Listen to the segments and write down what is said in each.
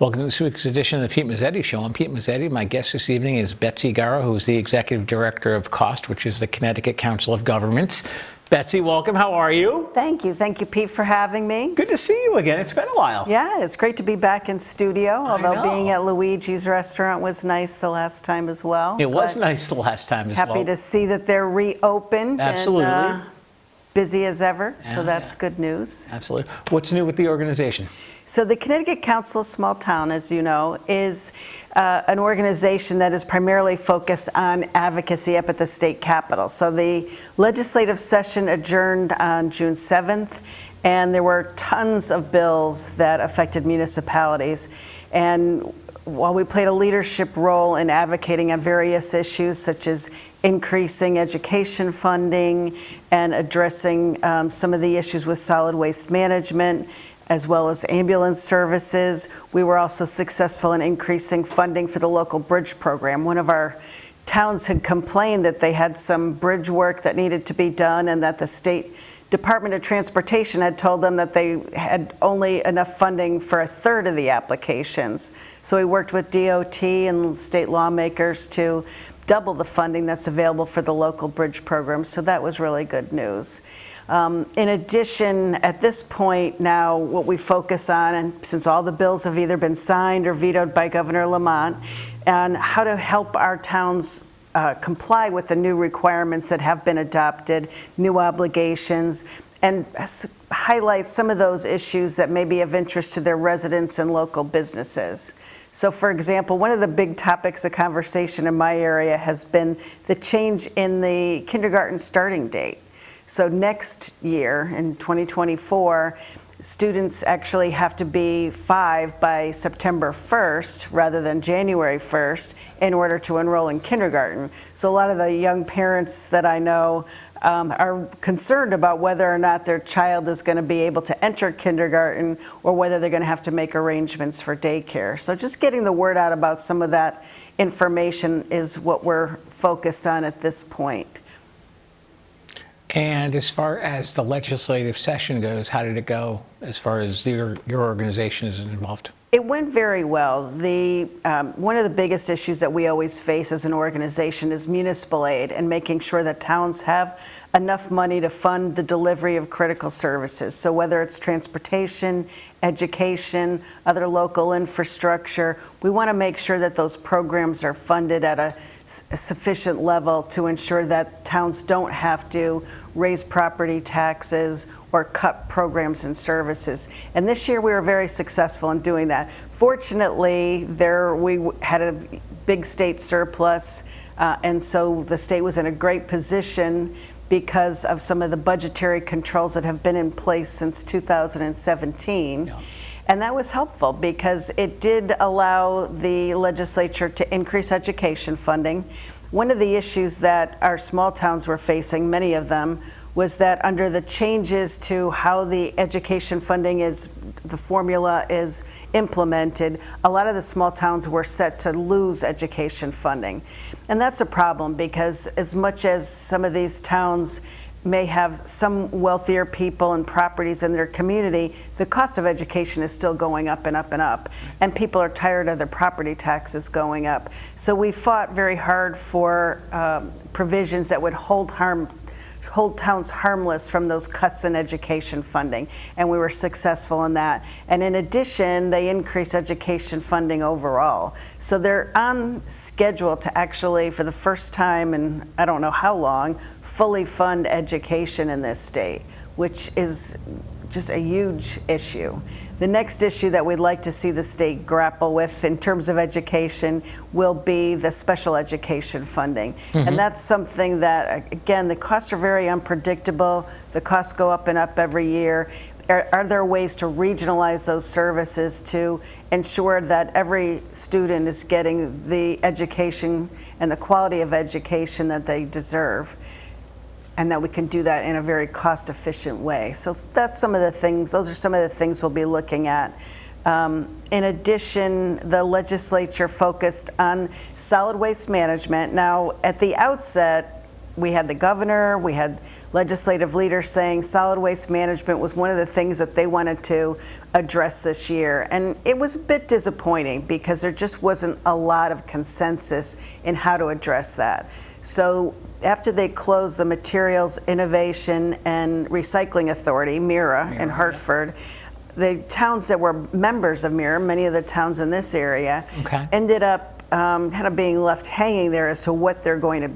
Welcome to this week's edition of the Pete Mezzetti Show. I'm Pete Mezzetti. My guest this evening is Betsy Garrow, who's the Executive Director of C.O.S.T, which is the Connecticut Council of Governments. Betsy, welcome. How are you? Thank you. Thank you, Pete, for having me. Good to see you again. It's been a while. Yeah, it's great to be back in studio, although being at Luigi's restaurant was nice the last time as well. It was nice the last time as well. Happy to see that they're reopened. Absolutely. And, busy as ever, so that's good news. Absolutely. What's new with the organization? So the Connecticut Council of Small Town, as you know, is an organization that is primarily focused on advocacy up at the state capitol. So the legislative session adjourned on June 7th, and there were tons of bills that affected municipalities. And while we played a leadership role in advocating on various issues such as increasing education funding and addressing some of the issues with solid waste management, as well as ambulance services, we were also successful in increasing funding for the local bridge program. One of our towns had complained that they had some bridge work that needed to be done and that the State Department of Transportation had told them that they had only enough funding for a third of the applications. So we worked with DOT and state lawmakers to double the funding that's available for the local bridge program. So that was really good news. In addition, at this point now, what we focus on, and since all the bills have either been signed or vetoed by Governor Lamont, and how to help our towns comply with the new requirements that have been adopted, new obligations, and highlight some of those issues that may be of interest to their residents and local businesses. So for example, one of the big topics of conversation in my area has been the change in the kindergarten starting date. So next year, in 2024, students actually have to be 5 by September 1st rather than January 1st in order to enroll in kindergarten. So a lot of the young parents that I know are concerned about whether or not their child is going to be able to enter kindergarten or whether they're going to have to make arrangements for daycare. So just getting the word out about some of that information is what we're focused on at this point. And as far as the legislative session goes, how did it go as far as your organization is involved? It went very well. One of the biggest issues that we always face as an organization is municipal aid and making sure that towns have enough money to fund the delivery of critical services. So whether it's transportation, education, other local infrastructure, we want to make sure that those programs are funded at a sufficient level to ensure that towns don't have to raise property taxes or cut programs and services. And this year we were very successful in doing that. Fortunately, we had a big state surplus, and so the state was in a great position because of some of the budgetary controls that have been in place since 2017. Yeah. And that was helpful because it did allow the legislature to increase education funding. One of the issues that our small towns were facing, many of them, was that under the changes to how the education funding the formula is implemented, a lot of the small towns were set to lose education funding. And that's a problem because as much as some of these towns may have some wealthier people and properties in their community, the cost of education is still going up and up and up, and people are tired of their property taxes going up. So we fought very hard for provisions that would hold towns harmless from those cuts in education funding, and we were successful in that. And in addition, they increased education funding overall. So they're on schedule to actually, for the first time in I don't know how long, fully fund education in this state, which is just a huge issue. The next issue that we'd like to see the state grapple with in terms of education will be the special education funding. Mm-hmm. And that's something that, again, the costs are very unpredictable. The costs go up and up every year. Are there ways to regionalize those services to ensure that every student is getting the education and the quality of education that they deserve? And that we can do that in a very cost-efficient way. So that's some of the things, those are some of the things we'll be looking at. In addition, the legislature focused on solid waste management. Now, at the outset, we had the governor, we had legislative leaders saying solid waste management was one of the things that they wanted to address this year. And it was a bit disappointing because there just wasn't a lot of consensus in how to address that. So after they closed the Materials Innovation and Recycling Authority, MIRA, in Hartford, the towns that were members of MIRA, many of the towns in this area, ended up kind of being left hanging there as to what they're going to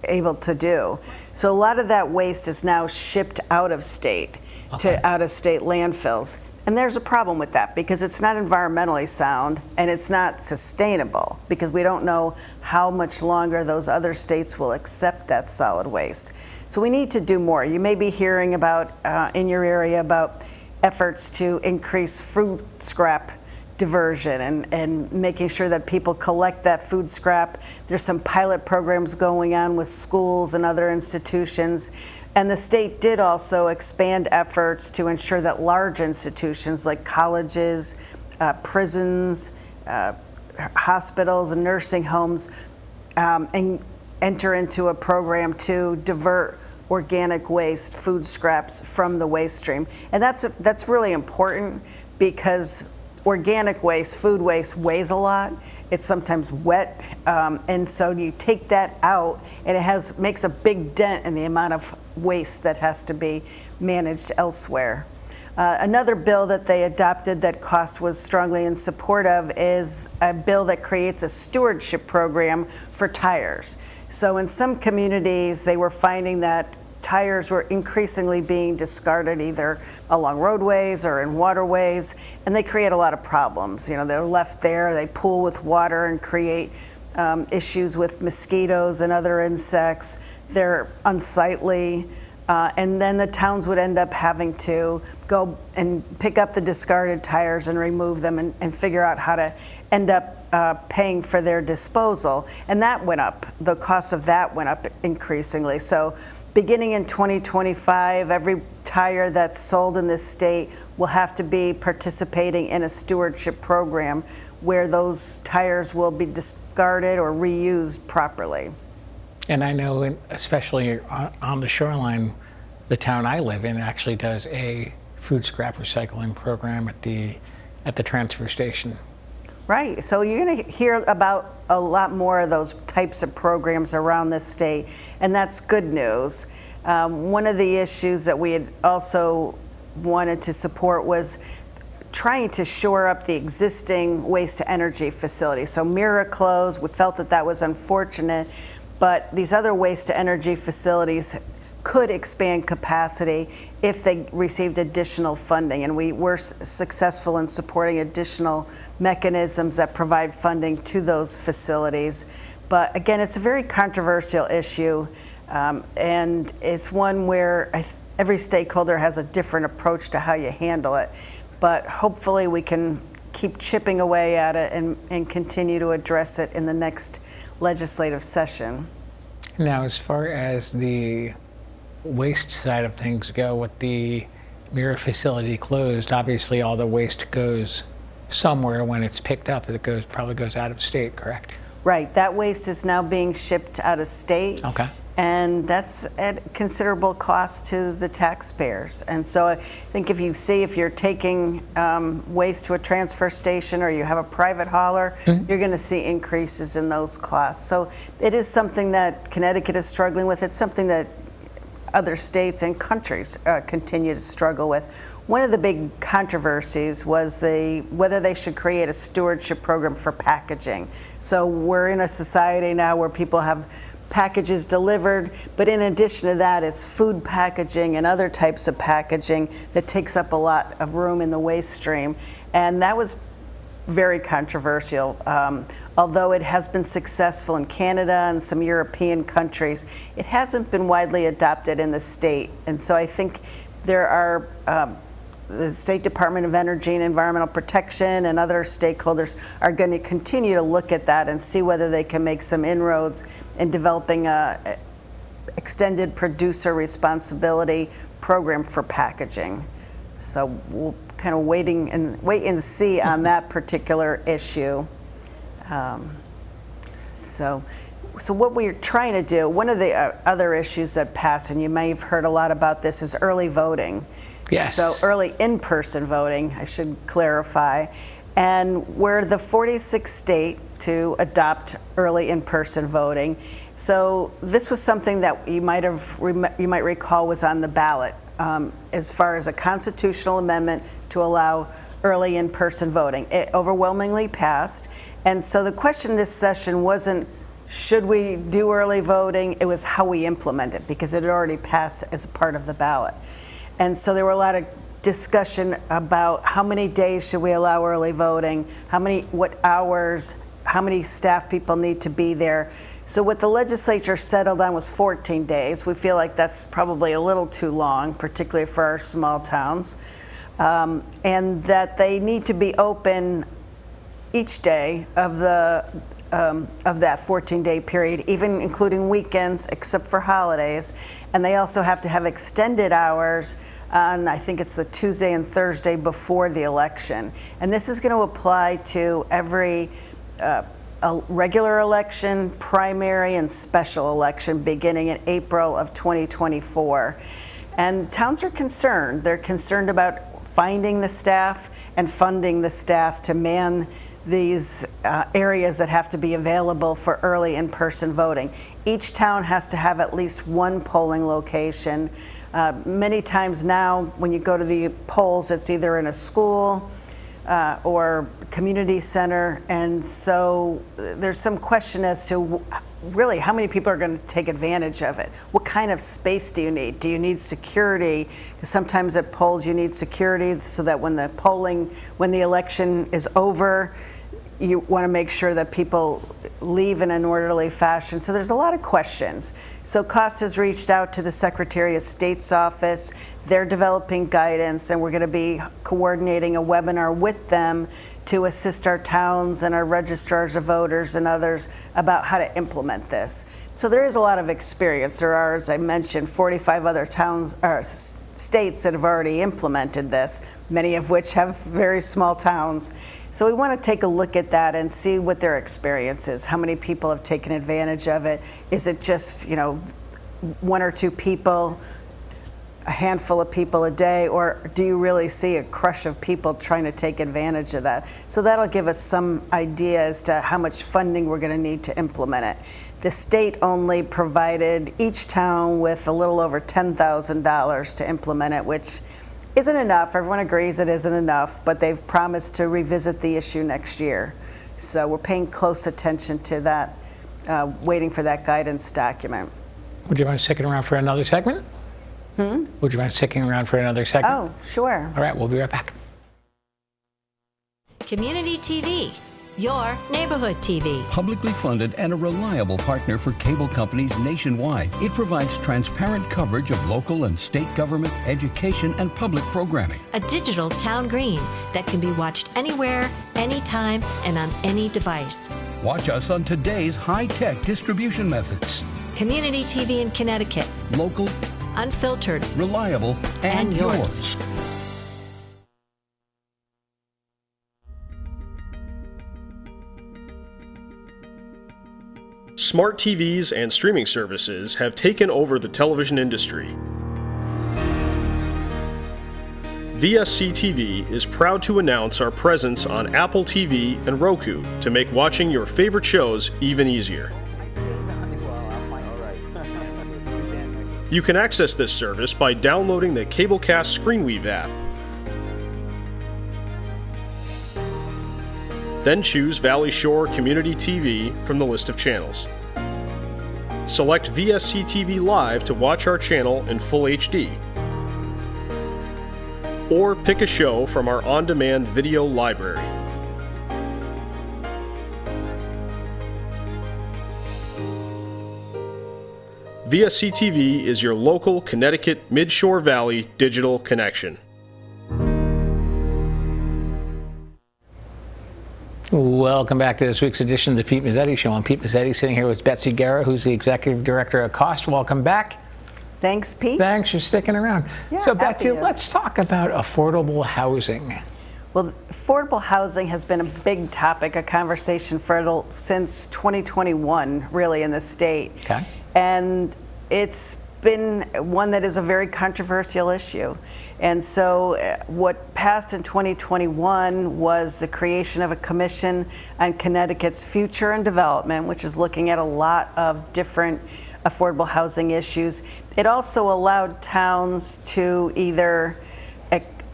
able to do. So a lot of that waste is now shipped out of state to out of state landfills. And there's a problem with that because it's not environmentally sound and it's not sustainable because we don't know how much longer those other states will accept that solid waste. So we need to do more. You may be hearing about in your area about efforts to increase food scrap diversion and making sure that people collect that food scrap. There's some pilot programs going on with schools and other institutions. And the state did also expand efforts to ensure that large institutions like colleges, prisons, hospitals, and nursing homes enter into a program to divert organic waste, food scraps from the waste stream. And that's really important because organic waste, food waste, weighs a lot. It's sometimes wet, and so you take that out, and it makes a big dent in the amount of waste that has to be managed elsewhere. Another bill that they adopted that C.O.S.T was strongly in support of is a bill that creates a stewardship program for tires. So in some communities, they were finding that tires were increasingly being discarded either along roadways or in waterways, and they create a lot of problems. You know, they're left there, they pool with water and create issues with mosquitoes and other insects. They're unsightly, and then the towns would end up having to go and pick up the discarded tires and remove them and figure out how to end up paying for their disposal. And that went up. The cost of that went up increasingly. So beginning in 2025, every tire that's sold in this state will have to be participating in a stewardship program where those tires will be discarded or reused properly. And I know, especially on the shoreline, the town I live in actually does a food scrap recycling program at the transfer station. Right, so you're going to hear about a lot more of those types of programs around this state, and that's good news. One of the issues that we had also wanted to support was trying to shore up the existing waste-to-energy facilities. So MIRA closed, we felt that that was unfortunate, but these other waste-to-energy facilities could expand capacity if they received additional funding, and we were successful in supporting additional mechanisms that provide funding to those facilities. But again, it's a very controversial issue, and it's one where every stakeholder has a different approach to how you handle it. But hopefully we can keep chipping away at it and continue to address it in the next legislative session. Now, as far as the waste side of things go, with the MIRA facility closed, obviously all the waste goes somewhere when it's picked up. It probably goes out of state, correct? Right. That waste is now being shipped out of state. Okay. And that's at considerable cost to the taxpayers. And so I think if you're taking waste to a transfer station or you have a private hauler, you're going to see increases in those costs. So it is something that Connecticut is struggling with. It's something that other states and countries continue to struggle with. One of the big controversies was whether they should create a stewardship program for packaging. So we're in a society now where people have packages delivered, but in addition to that, it's food packaging and other types of packaging that takes up a lot of room in the waste stream. And that was very controversial. Although it has been successful in Canada and some European countries, it hasn't been widely adopted in the state. And so I think there are the State Department of Energy and Environmental Protection and other stakeholders are going to continue to look at that and see whether they can make some inroads in developing a extended producer responsibility program for packaging. So we'll kind of wait and see on that particular issue. So So what we're trying to do, one of the other issues that passed, and you may have heard a lot about this, is early voting. Yes. So early in-person voting, I should clarify. And we're the 46th state to adopt early in-person voting. So this was something that you might recall was on the ballot as far as a constitutional amendment to allow early in-person voting. It overwhelmingly passed. And so the question this session wasn't, should we do early voting? It was how we implement it, because it had already passed as a part of the ballot. And so there were a lot of discussion about how many days should we allow early voting, what hours, how many staff people need to be there. So what the legislature settled on was 14 days. We feel like that's probably a little too long, particularly for our small towns. And that they need to be open each day of that 14-day period, even including weekends, except for holidays. And they also have to have extended hours on, I think it's the Tuesday and Thursday before the election. And this is going to apply to every a regular election, primary, and special election beginning in April of 2024. And towns are concerned. They're concerned about finding the staff and funding the staff to man these areas that have to be available for early in-person voting. Each town has to have at least one polling location. Many times now, when you go to the polls, it's either in a school or community center, and so there's some question as to really how many people are going to take advantage of it. What kind of space do you need? Do you need security? Sometimes at polls you need security so that when the election is over, you want to make sure that people leave in an orderly fashion. So there's a lot of questions. So C.O.S.T has reached out to the Secretary of State's office. They're developing guidance, and we're going to be coordinating a webinar with them to assist our towns and our registrars of voters and others about how to implement this. So there is a lot of experience. There are, as I mentioned, 45 other towns or states that have already implemented this, many of which have very small towns. So we want to take a look at that and see what their experience is. How many people have taken advantage of it? Is it just, one or two people, a handful of people a day, or do you really see a crush of people trying to take advantage of that? So that'll give us some idea as to how much funding we're going to need to implement it. The state only provided each town with a little over $10,000 to implement it, which isn't enough. Everyone agrees it isn't enough, but they've promised to revisit the issue next year. So we're paying close attention to that, waiting for that guidance document. Would you mind sticking around for another segment? Would you mind sticking around for another segment? Oh, sure. All right, we'll be right back. Community TV, your neighborhood TV. Publicly funded and a reliable partner for cable companies nationwide. It provides transparent coverage of local and state government, education, and public programming. A digital town green that can be watched anywhere, anytime, and on any device. Watch us on today's high-tech distribution methods. Community TV in Connecticut. Local, unfiltered, reliable, and yours. Smart TVs and streaming services have taken over the television industry. VSC TV is proud to announce our presence on Apple TV and Roku to make watching your favorite shows even easier. You can access this service by downloading the Cablecast ScreenWeave app. Then choose Valley Shore Community TV from the list of channels. Select VSC TV Live to watch our channel in full HD. Or pick a show from our on-demand video library. VSC TV is your local Connecticut Mid-Shore Valley digital connection. Welcome back to this week's edition of the Pete Mezzetti Show. I'm Pete Mezzetti, sitting here with Betsy Guerra, who's the Executive Director of C.O.S.T. Welcome back. Thanks, Pete. Thanks for sticking around. Yeah, so, Betsy, happy to. let's talk about affordable housing. Well, affordable housing has been a big topic, a conversation since 2021, really, in the state. Okay. And it's been one that is a very controversial issue. And so what passed in 2021 was the creation of a commission on Connecticut's future and development, which is looking at a lot of different affordable housing issues. It also allowed towns to either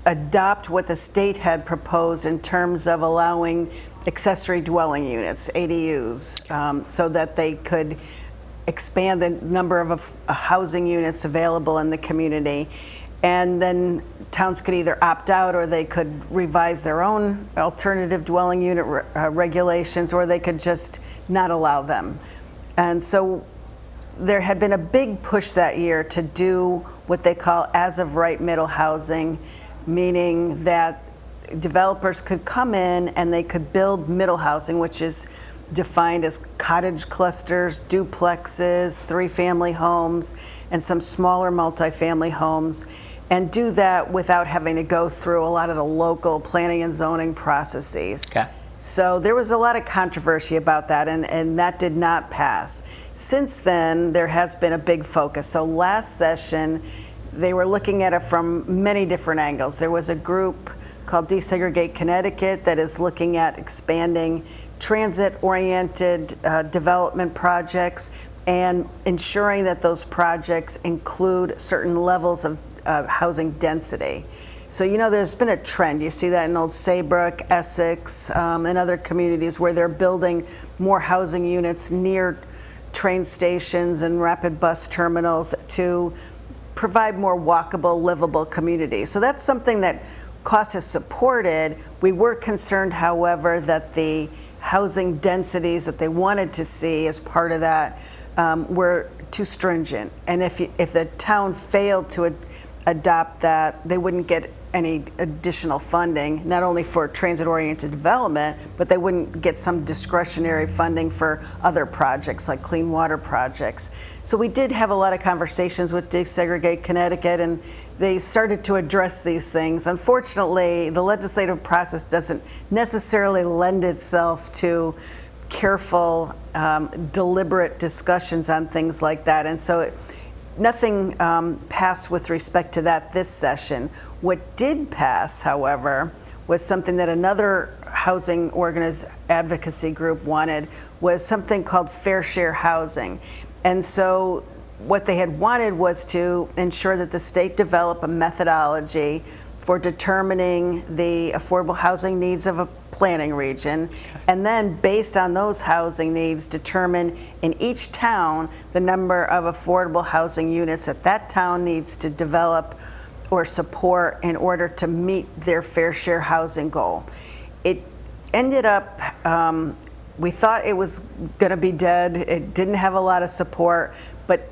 adopt what the state had proposed in terms of allowing accessory dwelling units, ADUs, so that they could expand the number of housing units available in the community. And then towns could either opt out, or they could revise their own alternative dwelling unit regulations, or they could just not allow them. And so there had been a big push that year to do what they call as of right middle housing, meaning that developers could come in and they could build middle housing, which is defined as cottage clusters, duplexes, 3-family homes, and some smaller multifamily homes, and do that without having to go through a lot of the local planning and zoning processes. Okay. So there was a lot of controversy about that, and that did not pass. Since then, there has been a big focus. So last session, they were looking at it from many different angles. There was a group called Desegregate Connecticut that is looking at expanding transit-oriented development projects and ensuring that those projects include certain levels of housing density. So, you know, there's been a trend. You see that in Old Saybrook, Essex, and other communities where they're building more housing units near train stations and rapid bus terminals to provide more walkable, livable communities. So that's something that C.O.S.T has supported. We were concerned, however, that the housing densities that they wanted to see as part of that were too stringent. And if the town failed to adopt that, they wouldn't get any additional funding, not only for transit-oriented development, but they wouldn't get some discretionary funding for other projects like clean water projects. So we did have a lot of conversations with Desegregate Connecticut, and they started to address these things. Unfortunately, the legislative process doesn't necessarily lend itself to careful, deliberate discussions on things like that. And so nothing passed with respect to that this session. What did pass, however, was something that another housing advocacy group wanted, was something called fair share housing. And so what they had wanted was to ensure that the state develop a methodology for determining the affordable housing needs of a planning region, and then based on those housing needs, determine in each town the number of affordable housing units that that town needs to develop or support in order to meet their fair share housing goal. It ended up, we thought it was going to be dead. It didn't have a lot of support, but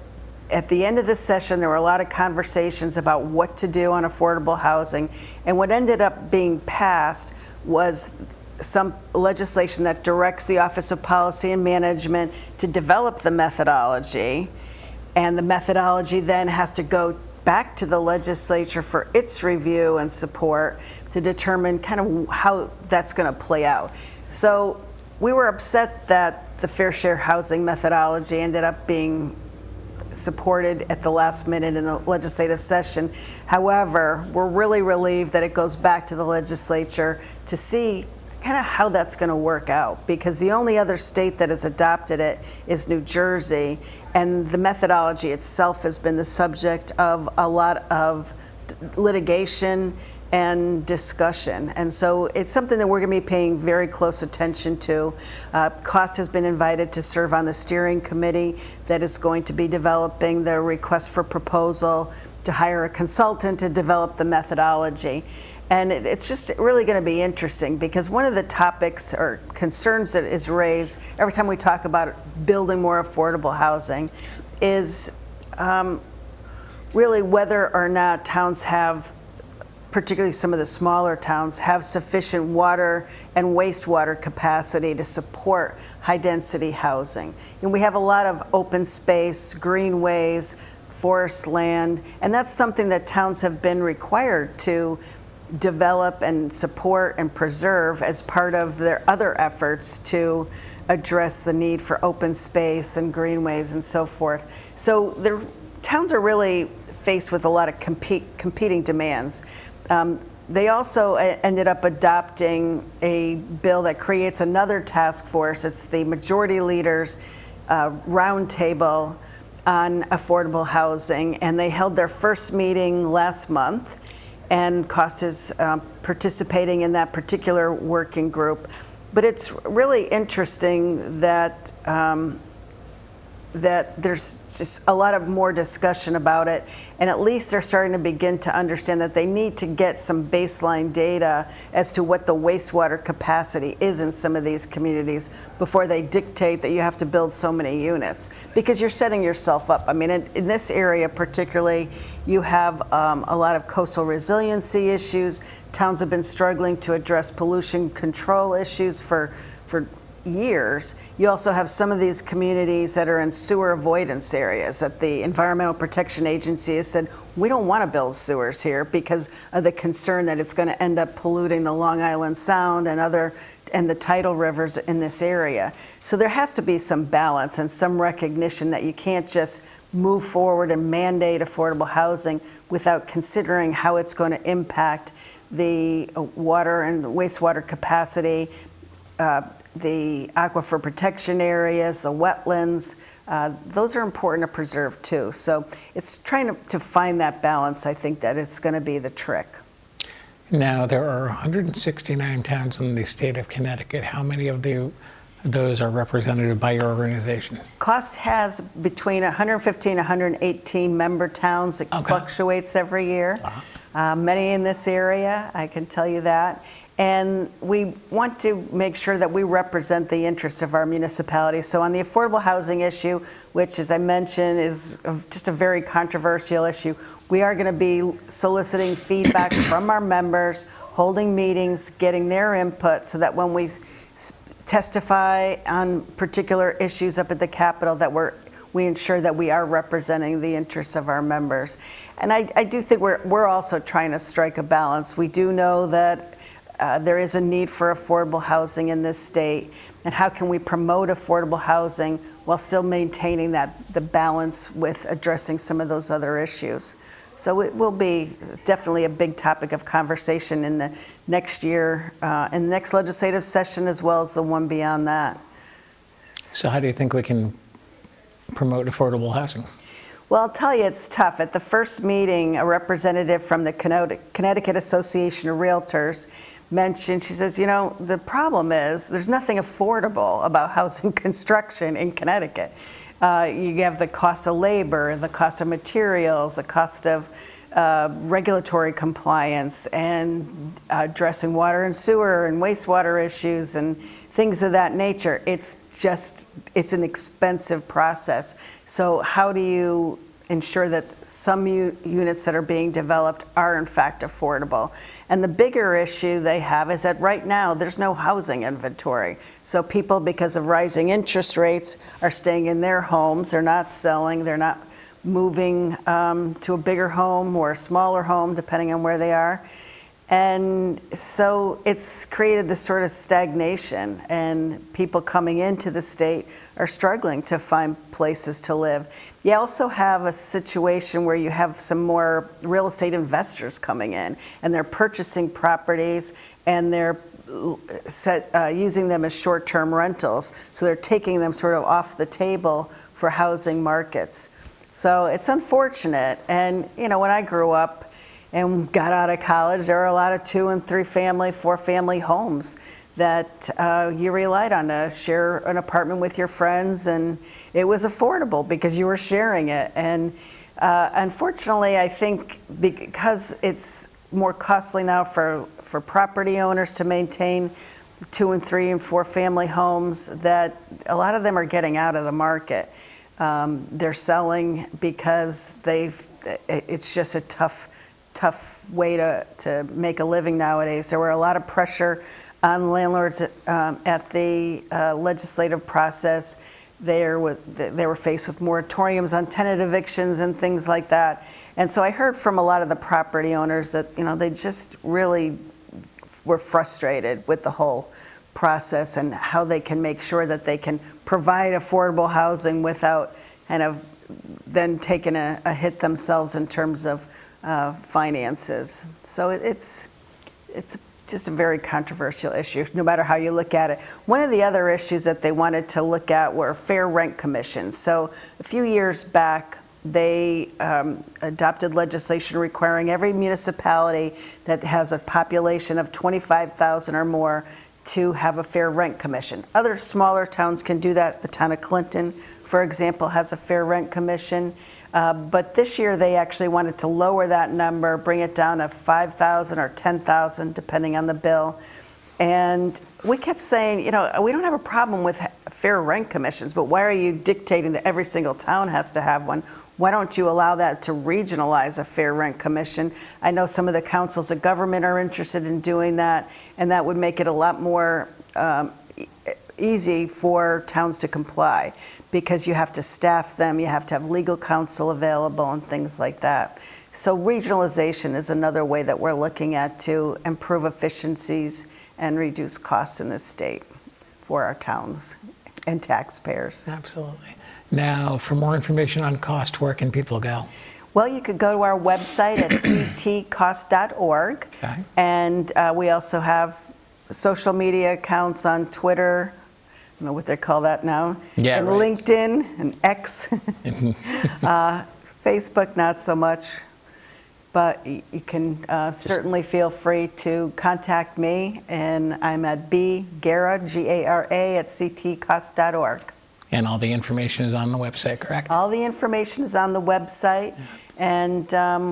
at the end of the session, there were a lot of conversations about what to do on affordable housing, and what ended up being passed was some legislation that directs the Office of Policy and Management to develop the methodology, and the methodology then has to go back to the legislature for its review and support to determine kind of how that's going to play out. So we were upset that the fair share housing methodology ended up being supported at the last minute in the legislative session. However, we're really relieved that it goes back to the legislature to see kind of how that's going to work out, because the only other state that has adopted it is New Jersey, and the methodology itself has been the subject of a lot of litigation and discussion. And so it's something that we're going to be paying very close attention to. C.O.S.T has been invited to serve on the steering committee that is going to be developing the request for proposal to hire a consultant to develop the methodology. And it's just really going to be interesting, because one of the topics or concerns that is raised every time we talk about building more affordable housing is really whether or not towns have, particularly some of the smaller towns, have sufficient water and wastewater capacity to support high-density housing. And we have a lot of open space, greenways, forest land, and that's something that towns have been required to develop and support and preserve as part of their other efforts to address the need for open space and greenways and so forth. So the towns are really faced with a lot of competing demands. They also ended up adopting a bill that creates another task force. It's the Majority Leaders Roundtable on Affordable Housing, and they held their first meeting last month, and C.O.S.T is participating in that particular working group. But it's really interesting that that there's just a lot of more discussion about it, and at least they're starting to begin to understand that they need to get some baseline data as to what the wastewater capacity is in some of these communities before they dictate that you have to build so many units, because you're setting yourself up. I mean, in this area particularly, you have a lot of coastal resiliency issues. Towns have been struggling to address pollution control issues for years. You also have some of these communities that are in sewer avoidance areas that the Environmental Protection Agency has said, we don't want to build sewers here because of the concern that it's going to end up polluting the Long Island Sound and the tidal rivers in this area. So there has to be some balance and some recognition that you can't just move forward and mandate affordable housing without considering how it's going to impact the water and wastewater capacity, the aquifer protection areas, the wetlands. Those are important to preserve too. So it's trying to find that balance. I think that it's going to be the trick. Now, there are 169 towns in the state of Connecticut. How many of those are represented by your organization? C.O.S.T has between 115 and 118 member towns. It fluctuates every year. Many in this area, I can tell you that. And we want to make sure that we represent the interests of our municipalities. So on the affordable housing issue, which, as I mentioned, is just a very controversial issue, we are going to be soliciting feedback from our members, holding meetings, getting their input, so that when we testify on particular issues up at the Capitol, that we ensure that we are representing the interests of our members. And I do think we're also trying to strike a balance. We do know that there is a need for affordable housing in this state, and how can we promote affordable housing while still maintaining the balance with addressing some of those other issues. So it will be definitely a big topic of conversation in the next year, in the next legislative session, as well as the one beyond that. So how do you think we can promote affordable housing? Well, I'll tell you, it's tough. At the first meeting, a representative from the Connecticut Association of Realtors mentioned, she says, you know, the problem is there's nothing affordable about housing construction in Connecticut. You have the cost of labor, the cost of materials, the cost of regulatory compliance, and addressing water and sewer and wastewater issues and things of that nature. It's an expensive process. So how do you ensure that some units that are being developed are in fact affordable? And the bigger issue they have is that right now there's no housing inventory. So people, because of rising interest rates, are staying in their homes. They're not selling. They're not moving to a bigger home or a smaller home, depending on where they are. And so it's created this sort of stagnation, and people coming into the state are struggling to find places to live. You also have a situation where you have some more real estate investors coming in, and they're purchasing properties, and they're using them as short-term rentals. So they're taking them sort of off the table for housing markets. So it's unfortunate. And, you know, when I grew up and got out of college, there were a lot of 2- and 3-family, 4-family homes that you relied on to share an apartment with your friends, and it was affordable because you were sharing it. And unfortunately, I think because it's more costly now for property owners to maintain 2- and 3- and 4-family homes, that a lot of them are getting out of the market. They're selling because it's just a tough way to make a living nowadays. There were a lot of pressure on landlords at the legislative process they were faced with moratoriums on tenant evictions and things like that. And so I heard from a lot of the property owners that, they just really were frustrated with the whole process and how they can make sure that they can provide affordable housing without kind of then taking a hit themselves in terms of finances. So it's just a very controversial issue, no matter how you look at it. One of the other issues that they wanted to look at were fair rent commissions. So a few years back, they adopted legislation requiring every municipality that has a population of 25,000 or more to have a fair rent commission. Other smaller towns can do that. The town of Clinton, for example, has a fair rent commission. But this year they actually wanted to lower that number, bring it down to 5,000 or 10,000, depending on the bill. And we kept saying, we don't have a problem with fair rent commissions, but why are you dictating that every single town has to have one? Why don't you allow that to regionalize a fair rent commission? I know some of the councils of government are interested in doing that, and that would make it a lot more easy for towns to comply, because you have to staff them, you have to have legal counsel available and things like that. So regionalization is another way that we're looking at to improve efficiencies and reduce costs in this state for our towns and taxpayers. Absolutely. Now, for more information on COST, where can people go? Well, you could go to our website at ctcost.org. Okay. And we also have social media accounts on Twitter, I don't know what they call that now, yeah, and right. LinkedIn and X. Facebook, not so much. But you can certainly feel free to contact me, and I'm at bgara, G-A-R-A, at ctcost.org. And all the information is on the website, correct? All the information is on the website, and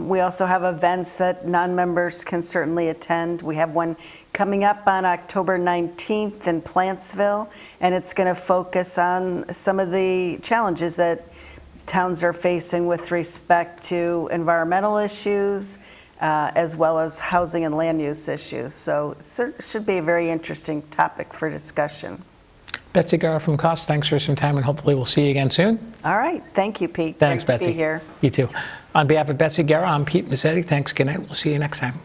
we also have events that non-members can certainly attend. We have one coming up on October 19th in Plantsville, and it's going to focus on some of the challenges that towns are facing with respect to environmental issues, as well as housing and land use issues. So it should be a very interesting topic for discussion. Betsy Garrow from COST, thanks for some time, and hopefully we'll see you again soon. All right. Thank you, Pete. Thanks, Great Betsy. to be here. You too. On behalf of Betsy Garrow, I'm Pete Mezzetti. Thanks. Good night. We'll see you next time.